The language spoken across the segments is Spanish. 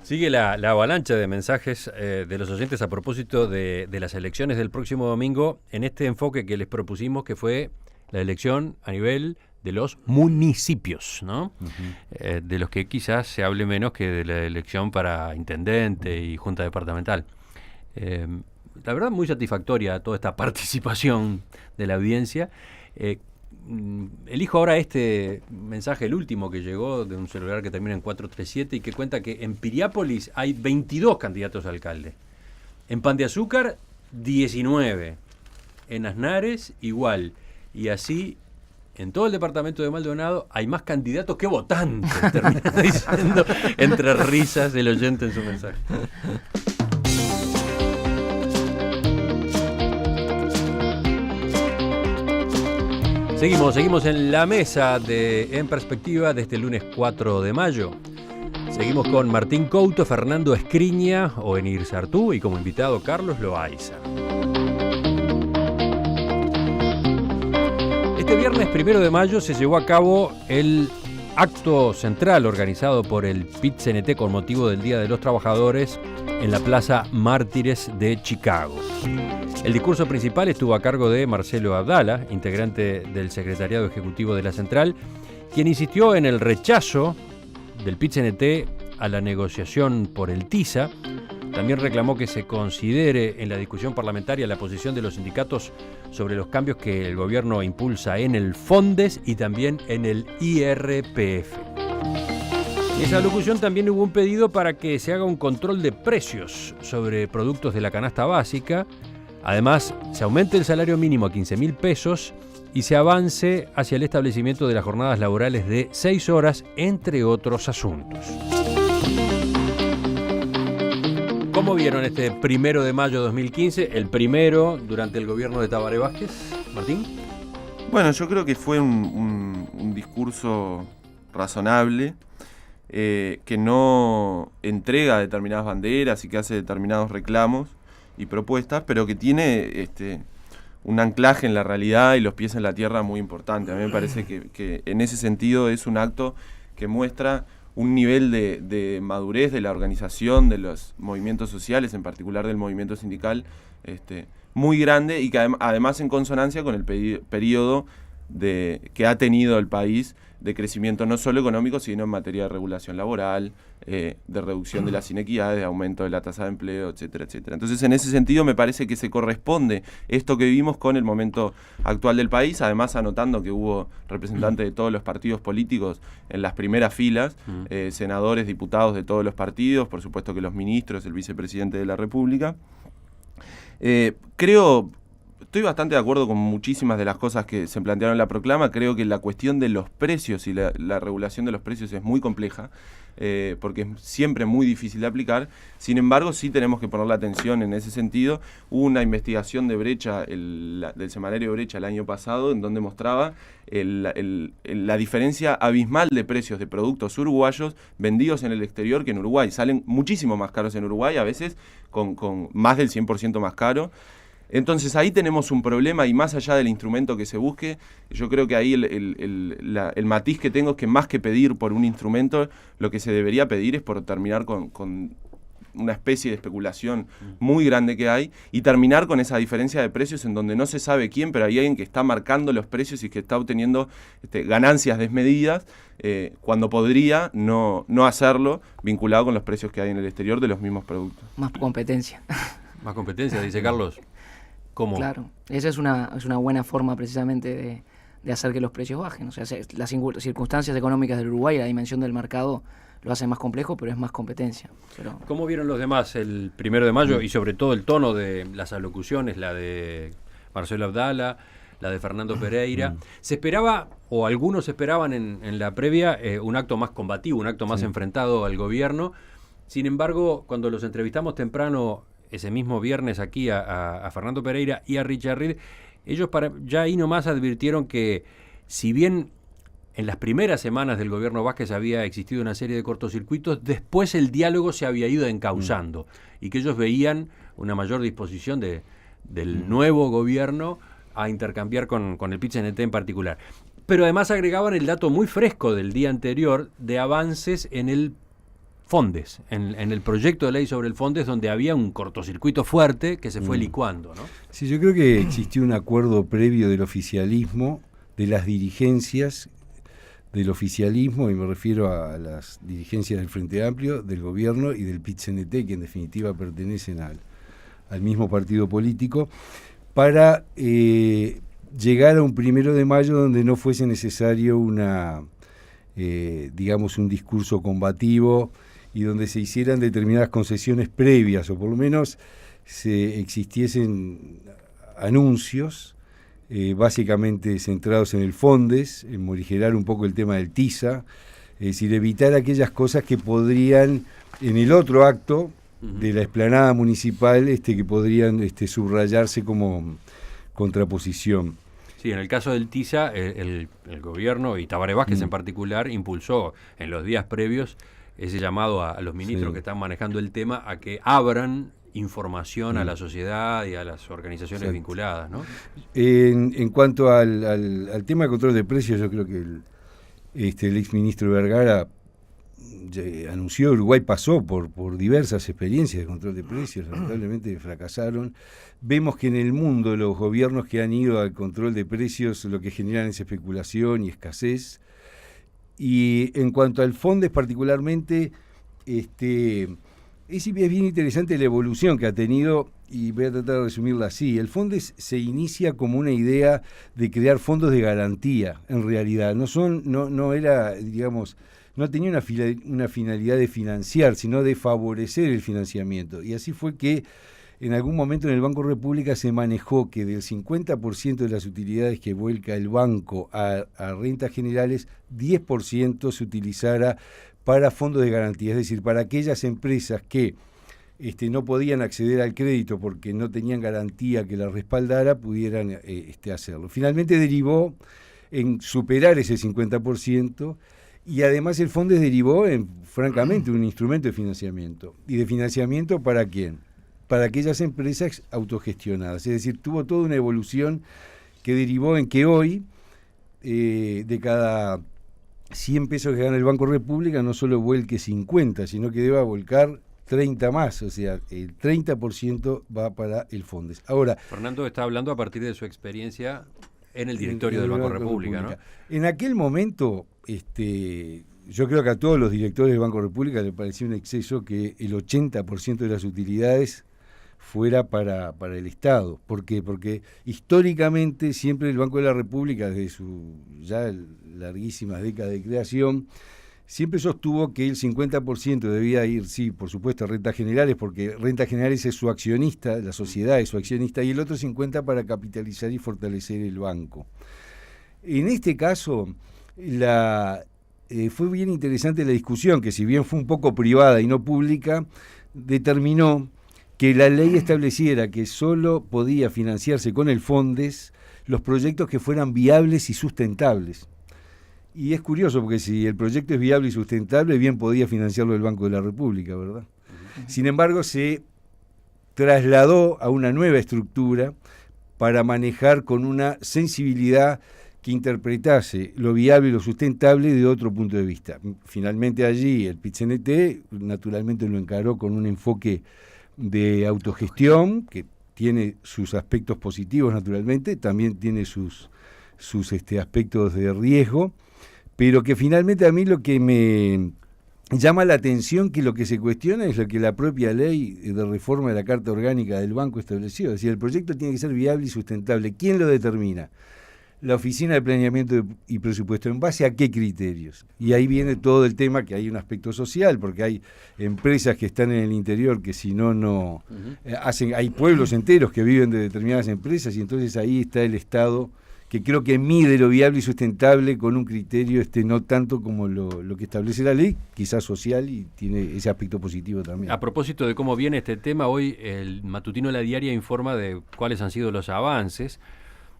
Sigue la avalancha de mensajes de los oyentes a propósito de las elecciones del próximo domingo en este enfoque que les propusimos, que fue la elección a nivel de los municipios, ¿no? Uh-huh. De los que quizás se hable menos que de la elección para intendente y junta departamental. La verdad, muy satisfactoria toda esta participación de la audiencia. Elijo ahora este mensaje, el último que llegó de un celular que termina en 437 y que cuenta que en Piriápolis hay 22 candidatos a alcalde. En Pan de Azúcar, 19. En Aznares, igual. Y así, en todo el departamento de Maldonado hay más candidatos que votantes, termina diciendo entre risas el oyente en su mensaje. Seguimos en la mesa de En Perspectiva de este lunes 4 de mayo. Seguimos con Martín Couto, Fernando Escriña, Ovenir Sartú y como invitado Carlos Loaiza. Este viernes 1 de mayo se llevó a cabo el acto central organizado por el PIT-CNT con motivo del Día de los Trabajadores en la Plaza Mártires de Chicago. El discurso principal estuvo a cargo de Marcelo Abdala, integrante del Secretariado Ejecutivo de la Central, quien insistió en el rechazo del PIT-CNT a la negociación por el TISA. También reclamó que se considere en la discusión parlamentaria la posición de los sindicatos sobre los cambios que el gobierno impulsa en el FONDES y también en el IRPF. En esa locución también hubo un pedido para que se haga un control de precios sobre productos de la canasta básica. Además, se aumente el salario mínimo a 15.000 pesos y se avance hacia el establecimiento de las jornadas laborales de 6 horas, entre otros asuntos. ¿Cómo vieron este 1 de mayo de 2015, el primero durante el gobierno de Tabaré Vázquez? Martín. Bueno, yo creo que fue un discurso razonable, que no entrega determinadas banderas y que hace determinados reclamos y propuestas, pero que tiene un anclaje en la realidad y los pies en la tierra muy importante. A mí me parece que en ese sentido es un acto que muestra un nivel de madurez de la organización, de los movimientos sociales, en particular del movimiento sindical, muy grande y que además en consonancia con el periodo que ha tenido el país de crecimiento no solo económico, sino en materia de regulación laboral, de reducción de las inequidades, de aumento de la tasa de empleo, etcétera, etcétera. Entonces, en ese sentido, me parece que se corresponde esto que vivimos con el momento actual del país, además anotando que hubo representantes de todos los partidos políticos en las primeras filas, senadores, diputados de todos los partidos, por supuesto que los ministros, el vicepresidente de la República. Estoy bastante de acuerdo con muchísimas de las cosas que se plantearon en la proclama. Creo que la cuestión de los precios y la regulación de los precios es muy compleja, porque es siempre muy difícil de aplicar. Sin embargo, sí tenemos que poner la atención en ese sentido. Hubo una investigación de Brecha, del semanario Brecha el año pasado, en donde mostraba la diferencia abismal de precios de productos uruguayos vendidos en el exterior que en Uruguay. Salen muchísimo más caros en Uruguay, a veces con más del 100% más caro. Entonces ahí tenemos un problema y más allá del instrumento que se busque, yo creo que ahí el matiz que tengo es que más que pedir por un instrumento, lo que se debería pedir es por terminar con una especie de especulación muy grande que hay y terminar con esa diferencia de precios en donde no se sabe quién, pero hay alguien que está marcando los precios y que está obteniendo ganancias desmedidas cuando podría no hacerlo vinculado con los precios que hay en el exterior de los mismos productos. Más competencia. Más competencia, dice Carlos. ¿Cómo? Claro, esa es una buena forma precisamente de hacer que los precios bajen. O sea, las circunstancias económicas del Uruguay, la dimensión del mercado lo hace más complejo, pero es más competencia. ¿Cómo vieron los demás el 1 de mayo y sobre todo el tono de las alocuciones, la de Marcelo Abdala, la de Fernando Pereira? Se esperaba, o algunos esperaban en la previa, un acto más combativo, un acto más enfrentado al gobierno. Sin embargo, cuando los entrevistamos temprano ese mismo viernes aquí a Fernando Pereira y a Richard Reed, ellos ya ahí nomás advirtieron que si bien en las primeras semanas del gobierno Vázquez había existido una serie de cortocircuitos, después el diálogo se había ido encauzando y que ellos veían una mayor disposición del nuevo gobierno a intercambiar con el PIT-CNT en particular. Pero además agregaban el dato muy fresco del día anterior de avances en el Fondes, en el proyecto de ley sobre el Fondes, donde había un cortocircuito fuerte que se fue licuando, ¿no? Sí, yo creo que existió un acuerdo previo del oficialismo, de las dirigencias del oficialismo, y me refiero a las dirigencias del Frente Amplio, del gobierno y del PIT-CNT, que en definitiva pertenecen al mismo partido político, para llegar a un 1 de mayo donde no fuese necesario digamos, un discurso combativo y donde se hicieran determinadas concesiones previas, o por lo menos existiesen anuncios básicamente centrados en el Fondes, en morigerar un poco el tema del TISA, es decir, evitar aquellas cosas que podrían, en el otro acto de la explanada municipal, que podrían subrayarse como contraposición. Sí, en el caso del TISA, el gobierno, y Tabaré Vázquez en particular, impulsó en los días previos ese llamado a los ministros que están manejando el tema a que abran información a la sociedad y a las organizaciones vinculadas, ¿no? En cuanto al tema de control de precios, yo creo que el exministro Vergara anunció, Uruguay pasó por diversas experiencias de control de precios, lamentablemente fracasaron. Vemos que en el mundo los gobiernos que han ido al control de precios lo que generan es especulación y escasez. Y en cuanto al Fondes particularmente, es bien interesante la evolución que ha tenido, y voy a tratar de resumirla así. El Fondes se inicia como una idea de crear fondos de garantía, en realidad. No era, digamos, no tenía una finalidad de financiar, sino de favorecer el financiamiento. Y así fue que en algún momento en el Banco República se manejó que del 50% de las utilidades que vuelca el banco a rentas generales, 10% se utilizara para fondos de garantía, es decir, para aquellas empresas que no podían acceder al crédito porque no tenían garantía que la respaldara, pudieran hacerlo. Finalmente derivó en superar ese 50%, y además el Fondes derivó en, francamente, un instrumento de financiamiento. ¿Y de financiamiento para quién? Para aquellas empresas autogestionadas. Es decir, tuvo toda una evolución que derivó en que hoy, de cada 100 pesos que gana el Banco República, no solo vuelque 50, sino que deba volcar 30 más, o sea, el 30% va para el Fondes. Ahora, Fernando está hablando a partir de su experiencia en el directorio del Banco República, ¿no? En aquel momento, yo creo que a todos los directores del Banco República le parecía un exceso que el 80% de las utilidades fuera para el Estado. ¿Por qué? Porque históricamente siempre el Banco de la República, desde su ya larguísimas décadas de creación, siempre sostuvo que el 50% debía ir, sí, por supuesto, a rentas generales, porque rentas generales es su accionista, la sociedad es su accionista, y el otro 50% para capitalizar y fortalecer el banco. En este caso, fue bien interesante la discusión, que si bien fue un poco privada y no pública, determinó que la ley estableciera que solo podía financiarse con el Fondes los proyectos que fueran viables y sustentables. Y es curioso, porque si el proyecto es viable y sustentable, bien podía financiarlo el Banco de la República, ¿verdad? Sin embargo, se trasladó a una nueva estructura para manejar con una sensibilidad que interpretase lo viable y lo sustentable de otro punto de vista. Finalmente allí el PIT-CNT naturalmente lo encaró con un enfoque de autogestión, que tiene sus aspectos positivos naturalmente, también tiene sus aspectos de riesgo, pero que finalmente a mí lo que me llama la atención, que lo que se cuestiona es lo que la propia ley de reforma de la Carta Orgánica del Banco estableció. Es decir, el proyecto tiene que ser viable y sustentable. ¿Quién lo determina? La Oficina de Planeamiento y Presupuesto. ¿En base a qué criterios? Y ahí viene todo el tema, que hay un aspecto social, porque hay empresas que están en el interior que si no hay pueblos enteros que viven de determinadas empresas, y entonces ahí está el Estado, que creo que mide lo viable y sustentable con un criterio no tanto como lo que establece la ley, quizás social, y tiene ese aspecto positivo también. A propósito de cómo viene este tema, hoy el matutino La Diaria informa de cuáles han sido los avances.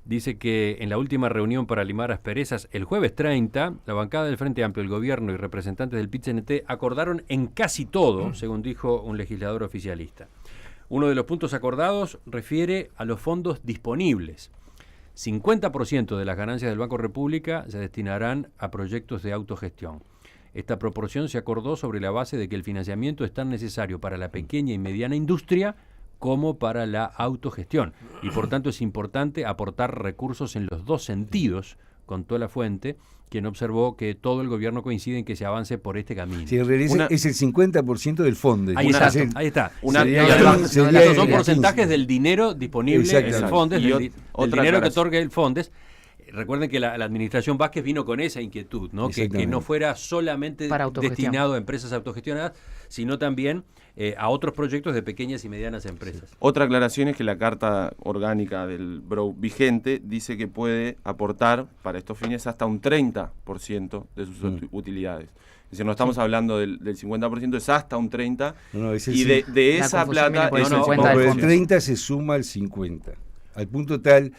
Dice que en la última reunión para limar asperezas, el jueves 30, la bancada del Frente Amplio, el gobierno y representantes del PIT-CNT acordaron en casi todo, según dijo un legislador oficialista. Uno de los puntos acordados refiere a los fondos disponibles. 50% de las ganancias del Banco República se destinarán a proyectos de autogestión. Esta proporción se acordó sobre la base de que el financiamiento es tan necesario para la pequeña y mediana industria como para la autogestión. Y por tanto es importante aportar recursos en los dos sentidos, contó Lafuente, quien observó que todo el gobierno coincide en que se avance por este camino. Sí, en realidad es el 50% del fondo. Ahí está. Sería Estos son porcentajes del dinero disponible en el Fondes, del dinero que otorga el Fondes. Recuerden que la administración Vázquez vino con esa inquietud, ¿no? Que no fuera solamente destinado a empresas autogestionadas, sino también a otros proyectos de pequeñas y medianas empresas. Otra aclaración es que la carta orgánica del BROW vigente dice que puede aportar para estos fines hasta un 30% de sus utilidades. Es decir, no estamos hablando del 50%, es hasta un 30%, y de esa plata... el 30 se suma al 50, al punto tal...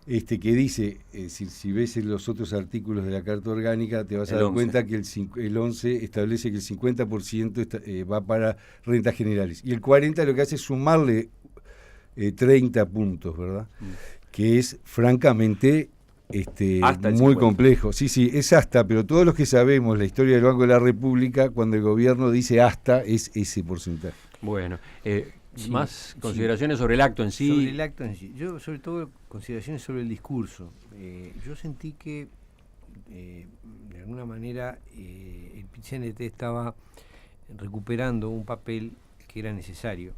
que dice, si ves en los otros artículos de la Carta Orgánica, te vas a dar cuenta que el 11 establece que el 50% va para rentas generales. Y el 40 lo que hace es sumarle 30 puntos, ¿verdad? Que es, francamente, muy complejo. Sí, es hasta, pero todos los que sabemos la historia del Banco de la República, cuando el gobierno dice hasta, es ese porcentaje. Bueno, más consideraciones sobre el acto en sí. Sobre el acto en sí. Yo, sobre todo, consideraciones sobre el discurso. Yo sentí que, de alguna manera, el PIT-CNT estaba recuperando un papel que era necesario,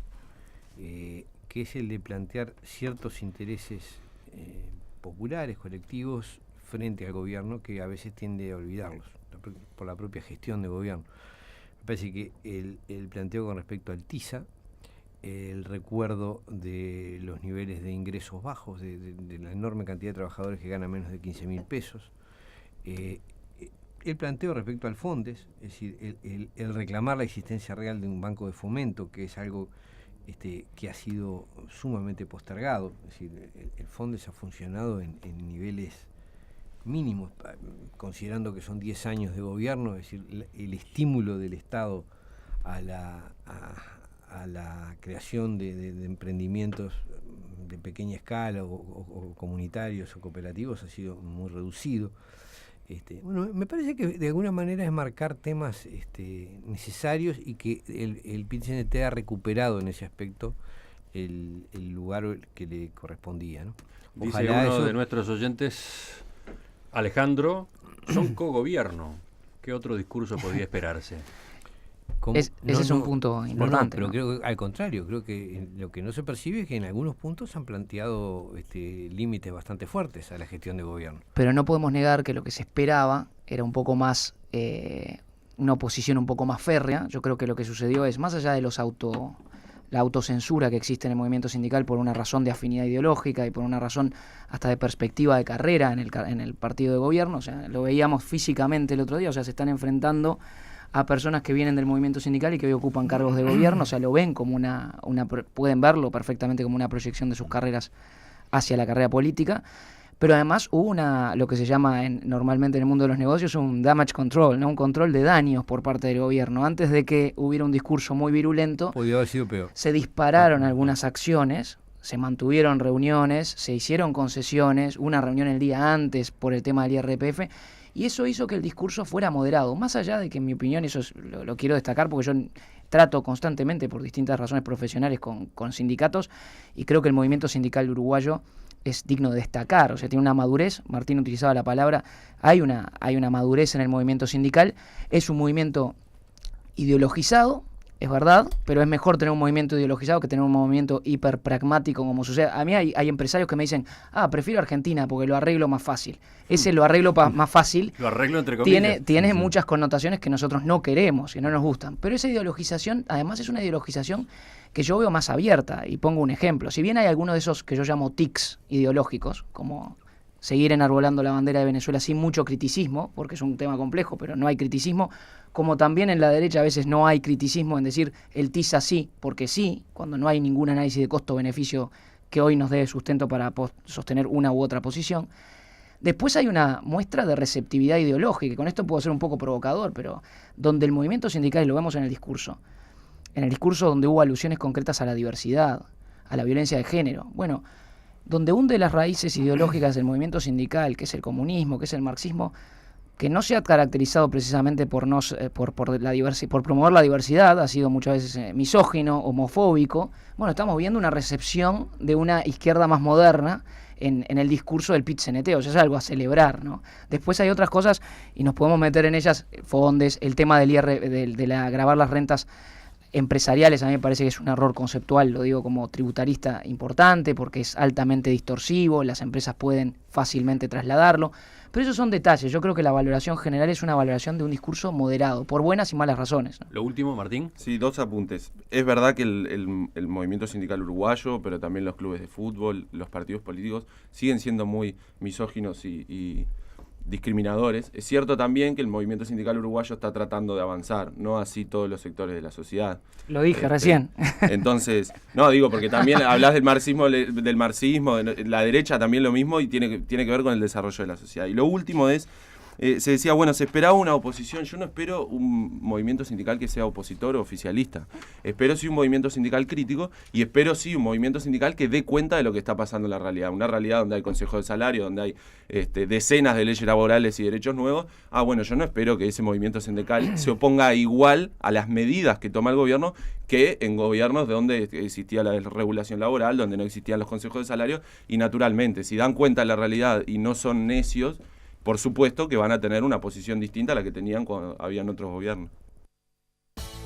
que es el de plantear ciertos intereses populares, colectivos, frente al gobierno, que a veces tiende a olvidarlos, por la propia gestión de gobierno. Me parece que el planteo con respecto al TISA, el recuerdo de los niveles de ingresos bajos, de la enorme cantidad de trabajadores que ganan menos de 15.000 pesos, el planteo respecto al Fondes, es decir, el reclamar la existencia real de un banco de fomento, que es algo que ha sido sumamente postergado. Es decir, el Fondes ha funcionado en niveles mínimos, considerando que son 10 años de gobierno, es decir, el estímulo del Estado a la creación de emprendimientos de pequeña escala o comunitarios o cooperativos ha sido muy reducido. Bueno, me parece que de alguna manera es marcar temas necesarios, y que el PIT-CNT ha recuperado en ese aspecto el lugar que le correspondía, ¿no? Dice uno de nuestros oyentes, Alejandro, son cogobierno. ¿Qué otro discurso podría esperarse? Ese es un punto importante. Pero creo que, al contrario, creo que lo que no se percibe es que en algunos puntos han planteado límites bastante fuertes a la gestión de gobierno. Pero no podemos negar que lo que se esperaba era un poco más, una oposición un poco más férrea. Yo creo que lo que sucedió es, más allá de la autocensura que existe en el movimiento sindical por una razón de afinidad ideológica y por una razón hasta de perspectiva de carrera en el partido de gobierno, o sea, lo veíamos físicamente el otro día, o sea, se están enfrentando a personas que vienen del movimiento sindical y que hoy ocupan cargos de gobierno, o sea, lo ven como pueden verlo perfectamente como una proyección de sus carreras hacia la carrera política, pero además hubo lo que se llama normalmente en el mundo de los negocios un damage control, ¿no? Un control de daños por parte del gobierno. Antes de que hubiera un discurso muy virulento, podría haber sido peor. Se dispararon algunas acciones, se mantuvieron reuniones, se hicieron concesiones, una reunión el día antes por el tema del IRPF, y eso hizo que el discurso fuera moderado, más allá de que, en mi opinión, eso lo quiero destacar porque yo trato constantemente por distintas razones profesionales con sindicatos, y creo que el movimiento sindical uruguayo es digno de destacar, o sea, tiene una madurez. Martín utilizaba la palabra, hay una madurez en el movimiento sindical, es un movimiento ideologizado, es verdad, pero es mejor tener un movimiento ideologizado que tener un movimiento hiperpragmático como sucede. A mí hay empresarios que me dicen, prefiero Argentina porque lo arreglo más fácil. Ese lo arreglo más fácil. Lo arreglo entre comillas. Tiene muchas connotaciones que nosotros no queremos, que no nos gustan. Pero esa ideologización, además, es una ideologización que yo veo más abierta. Y pongo un ejemplo. Si bien hay algunos de esos que yo llamo tics ideológicos, como seguir enarbolando la bandera de Venezuela sin mucho criticismo, porque es un tema complejo, pero no hay criticismo, como también en la derecha a veces no hay criticismo en decir el TISA sí, porque sí, cuando no hay ningún análisis de costo-beneficio que hoy nos dé sustento para sostener una u otra posición. Después hay una muestra de receptividad ideológica, y con esto puedo ser un poco provocador, pero donde el movimiento sindical, y lo vemos en el discurso donde hubo alusiones concretas a la diversidad, a la violencia de género, bueno, donde hunde las raíces ideológicas del movimiento sindical, que es el comunismo, que es el marxismo, que no se ha caracterizado precisamente por por promover la diversidad, ha sido muchas veces misógino, homofóbico. Bueno, estamos viendo una recepción de una izquierda más moderna en el discurso del PIT-CNT, o sea, es algo a celebrar, ¿no? Después hay otras cosas, y nos podemos meter en ellas, Fondes, el tema del gravar las rentas empresariales, a mí me parece que es un error conceptual, lo digo como tributarista importante, porque es altamente distorsivo, las empresas pueden fácilmente trasladarlo, pero esos son detalles. Yo creo que la valoración general es una valoración de un discurso moderado, por buenas y malas razones, ¿no? Lo último, Martín. Sí, 2 apuntes. Es verdad que el movimiento sindical uruguayo, pero también los clubes de fútbol, los partidos políticos, siguen siendo muy misóginos y discriminadores. Es cierto también que el movimiento sindical uruguayo está tratando de avanzar, no así todos los sectores de la sociedad. Lo dije recién. Entonces, no, digo, porque también hablas del marxismo, de la derecha también lo mismo, y tiene que ver con el desarrollo de la sociedad. Y lo último es, se decía, bueno, se esperaba una oposición. Yo no espero un movimiento sindical que sea opositor o oficialista. Espero sí un movimiento sindical crítico, y espero sí un movimiento sindical que dé cuenta de lo que está pasando en la realidad. Una realidad donde hay consejo de salario, donde hay decenas de leyes laborales y derechos nuevos. Bueno, yo no espero que ese movimiento sindical se oponga igual a las medidas que toma el gobierno que en gobiernos de donde existía la regulación laboral, donde no existían los consejos de salario, y naturalmente, si dan cuenta de la realidad y no son necios, por supuesto que van a tener una posición distinta a la que tenían cuando habían otros gobiernos.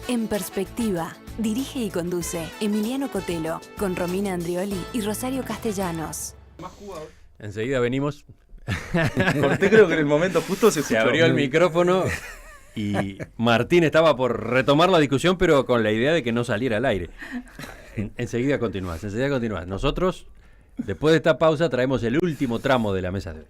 En Perspectiva, dirige y conduce Emiliano Cotelo, con Romina Andrioli y Rosario Castellanos. Enseguida venimos. Corté, creo que en el momento justo se abrió el micrófono y Martín estaba por retomar la discusión, pero con la idea de que no saliera al aire. Enseguida continúas. Nosotros, después de esta pausa, traemos el último tramo de la mesa de hoy.